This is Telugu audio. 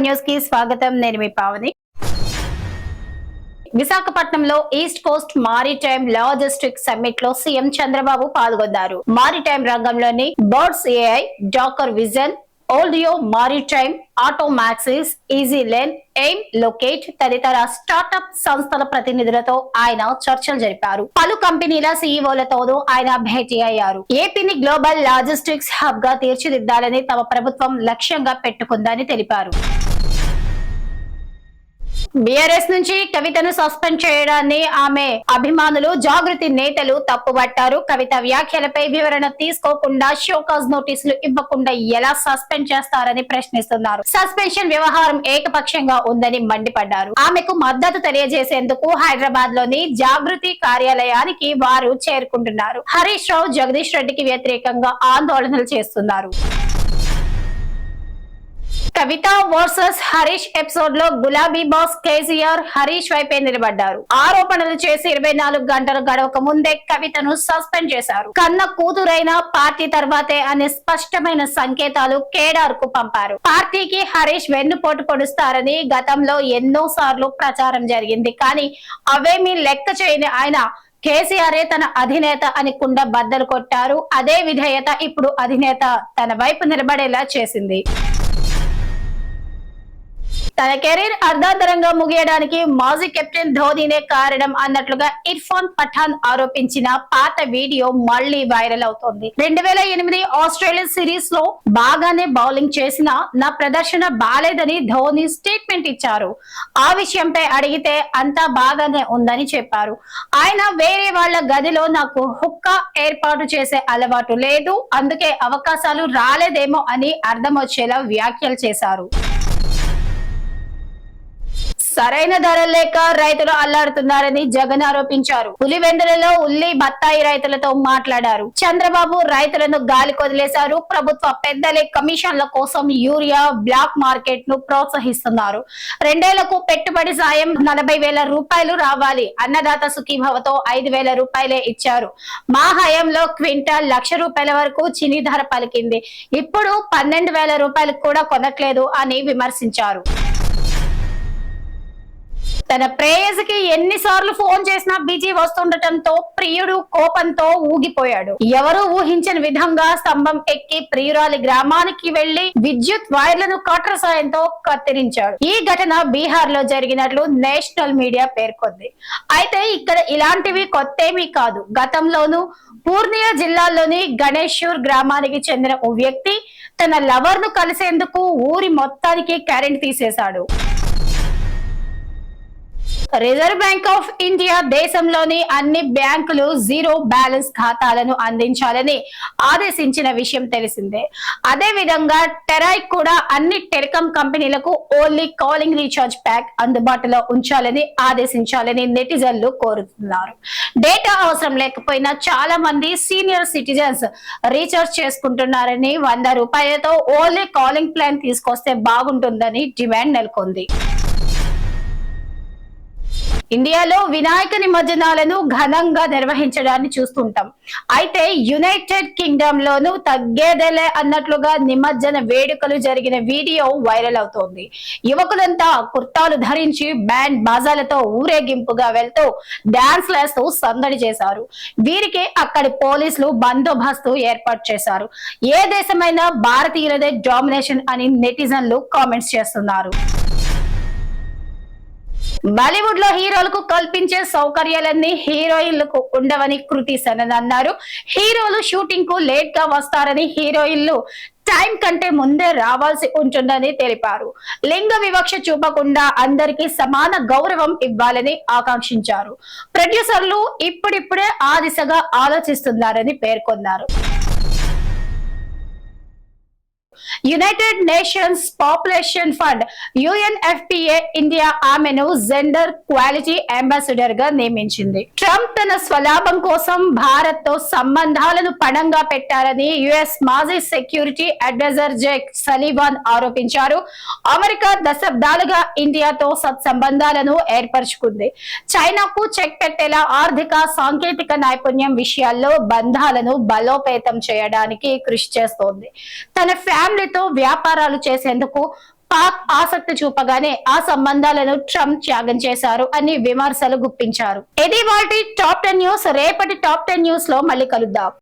న్యూస్ కి స్వాగతం. నేను మీ పావని. విశాఖపట్నంలో east coast maritime logistics summit లో సీఎం చంద్రబాబు పాల్గొన్నారు. మారిటైమ్ రంగంలోని బర్డ్స్ ఏఐ, డాకర్ విజన్, ఓల్డియో మారిటైమ్, ఆటోమాక్సిస్, ఈజీ లేన్, ఎయిమ్ లొకేట్ తదితర స్టార్టప్ సంస్థల ప్రతినిధులతో ఆయన చర్చలు జరిపారు. పలు కంపెనీల సీఈఓలతోనూ ఆయన భేటీ అయ్యారు. ఏపీని గ్లోబల్ లాజిస్టిక్స్ హబ్ గా తీర్చిదిద్దాలని తమ ప్రభుత్వం లక్ష్యంగా పెట్టుకుందని తెలిపారు. బీఆర్ఎస్ నుంచి కవితను సస్పెండ్ చేయడాన్ని ఆమె అభిమానులు, జాగృతి నేతలు తప్పుబట్టారు. కవిత వ్యాఖ్యలపై వివరణ తీసుకోకుండా, షోకాజ్ నోటీసులు ఇవ్వకుండా ఎలా సస్పెండ్ చేస్తారని ప్రశ్నిస్తున్నారు. సస్పెన్షన్ వ్యవహారం ఏకపక్షంగా ఉందని మండిపడ్డారు. ఆమెకు మద్దతు తెలియజేసేందుకు హైదరాబాద్ లోని జాగృతి కార్యాలయానికి వారు చేరుకుంటున్నారు. హరీష్ రావు, జగదీష్ రెడ్డికి వ్యతిరేకంగా ఆందోళనలు చేస్తున్నారు. కవిత వర్సెస్ హరీష్ ఎపిసోడ్ లో గులాబీ బాస్ కేసీఆర్ హరీష్ వైపే నిలబడ్డారు. ఆరోపణలు చేసి 24 గంటలు గడవక ముందే కవితను సస్పెండ్ చేశారు. కన్న కూతురైన పార్టీ తర్వాతే అనే స్పష్టమైన సంకేతాలు కేడార్ కు పంపారు. పార్టీకి హరీష్ వెన్నుపోటు పొడుస్తారని గతంలో ఎన్నో సార్లు ప్రచారం జరిగింది. కానీ అవేమీ లెక్క చేయని ఆయన కేసీఆరే తన అధినేత అని కుండ బద్దలు కొట్టారు. అదే విధేయత ఇప్పుడు అధినేత తన వైపు నిలబడేలా చేసింది. తన కెరీర్ అర్ధాంతరంగా ముగియడానికి మాజీ కెప్టెన్ ధోనీనే కారణం అన్నట్లుగా ఇర్ఫాన్ పఠాన్ ఆరోపించిన పాత వీడియో మళ్లీ వైరల్ అవుతోంది. 2008 ఆస్ట్రేలియన్ సిరీస్ లో బాగానే బౌలింగ్ చేసినా నా ప్రదర్శన బాలేదని ధోనీ స్టేట్మెంట్ ఇచ్చారు. ఆ విషయంపై అడిగితే అంతా బాగానే ఉందని చెప్పారు. ఆయన వేరే వాళ్ల గదిలో నాకు హుక్కా ఏర్పాటు చేసే అలవాటు లేదు, అందుకే అవకాశాలు రాలేదేమో అని అర్థం వచ్చేలా వ్యాఖ్యలు చేశారు. సరైన ధర లేక రైతులు అల్లాడుతున్నారని జగన్ ఆరోపించారు. పులివెందులలో ఉల్లి, బత్తాయి రైతులతో మాట్లాడారు. చంద్రబాబు రైతులను గాలి కొదిలేశారు. ప్రభుత్వ పెద్దలే కమిషన్ల కోసం యూరియా బ్లాక్ మార్కెట్ ను ప్రోత్సహిస్తున్నారు. 2 ఏళ్లకు పెట్టుబడి సాయం 40,000 రూపాయలు రావాలి. అన్నదాత సుఖీభవతో 5,000 రూపాయలే ఇచ్చారు. మా హయాంలో క్వింటాల్ 1,00,000 రూపాయల వరకు చిని ధర పలికింది. ఇప్పుడు 12,000 రూపాయలకు కూడా కొనట్లేదు అని విమర్శించారు. తన ప్రేయసికి ఎన్నిసార్లు ఫోన్ చేసినా బిజీ వస్తుండటంతో ప్రియుడు కోపంతో ఊగిపోయాడు. ఎవరూ ఊహించని విధంగా స్తంభం ఎక్కి ప్రియురాలి గ్రామానికి వెళ్లి విద్యుత్ వైర్లను కట్టర్ సాయంతో కత్తిరించాడు. ఈ ఘటన బీహార్ లో జరిగినట్లు నేషనల్ మీడియా పేర్కొంది. అయితే ఇక్కడ ఇలాంటివి కొత్తేమీ కాదు. గతంలోనూ పూర్ణియా జిల్లాలోని గణేశ్వర్ గ్రామానికి చెందిన ఓ వ్యక్తి తన లవర్ ను కలిసేందుకు ఊరి మొత్తానికి కరెంట్ తీసేశాడు. రిజర్వ్ బ్యాంక్ ఆఫ్ ఇండియా దేశంలోని అన్ని బ్యాంకులు జీరో బ్యాలెన్స్ ఖాతాలను అందించాలని ఆదేశించిన విషయం తెలిసిందే. అదే విధంగా టెరాయ్ కూడా అన్ని టెలికాం కంపెనీలకు ఓన్లీ కాలింగ్ రీఛార్జ్ ప్యాక్ అందుబాటులో ఉంచాలని ఆదేశించాలని నెటిజన్లు కోరుతున్నారు. డేటా అవసరం లేకపోయినా చాలా మంది సీనియర్ సిటిజన్స్ రీఛార్జ్ చేసుకుంటున్నారని 100 రూపాయలతో ఓన్లీ కాలింగ్ ప్లాన్ తీసుకొస్తే బాగుంటుందని డిమాండ్ నెలకొంది. ఇండియాలో వినాయక నిమజ్జనాలను ఘనంగా నిర్వహించడాన్ని చూస్తుంటాం. అయితే యునైటెడ్ కింగ్డమ్ లోను తగ్గేదేలే అన్నట్లుగా నిమజ్జన వేడుకలు జరిగిన వీడియో వైరల్ అవుతోంది. యువకులంతా కుర్తాలు ధరించి బ్యాండ్ బాజాలతో ఊరేగింపుగా వెళ్తూ డాన్స్ లేస్తూ సందడి చేశారు. వీరికి అక్కడి పోలీసులు బందోబస్తు ఏర్పాటు చేశారు. ఏ దేశమైనా భారతీయులదే డామినేషన్ అని నెటిజన్లు కామెంట్స్ చేస్తున్నారు. బాలీవుడ్ లో హీరోలకు కల్పించే సౌకర్యాలన్నీ హీరోయిన్లకు ఉండవని కృతి సనన్ అన్నారు. హీరోలు షూటింగ్ కు లేట్ గా వస్తారని, హీరోయిన్లు టైం కంటే ముందే రావాల్సి ఉంటుందని తెలిపారు. లింగ వివక్ష చూపకుండా అందరికీ సమాన గౌరవం ఇవ్వాలని ఆకాంక్షించారు. ప్రొడ్యూసర్లు ఇప్పుడిప్పుడే ఆ దిశగా ఆలోచిస్తున్నారని పేర్కొన్నారు. United nations population fund UNFPA India ఆమెను జెండర్ క్వాలిటీ అంబాసిడర్ గా నియమించింది. ట్రంప్ తన స్వలాభం కోసం భారత్ తో సంబంధాలను పణంగా పెట్టారని US మాజీ సెక్యూరిటీ అడ్వైజర్ జేక్ సలీవాన్ ఆరోపించారు. అమెరికా దశాబ్దాలుగా ఇండియాతో సత్సంబంధాలను ఏర్పరచుకుంది. చైనాకు చెక్ పెట్టేలా ఆర్థిక, సాంకేతిక నైపుణ్యం విషయాల్లో బంధాలను బలోపేతం చేయడానికి కృషి చేస్తోంది. తన ఫ్యామిలీతో వ్యాపారాలు చేసేందుకు పాక్ ఆసక్తి చూపగానే ఆ సంబంధాలను ట్రంప్ త్యాగం చేశారు అని విమర్శలు గుప్పించారు. ఇది వాటి టాప్ 10 న్యూస్. రేపటి టాప్ 10 న్యూస్ లో మళ్ళీ కలుద్దాం.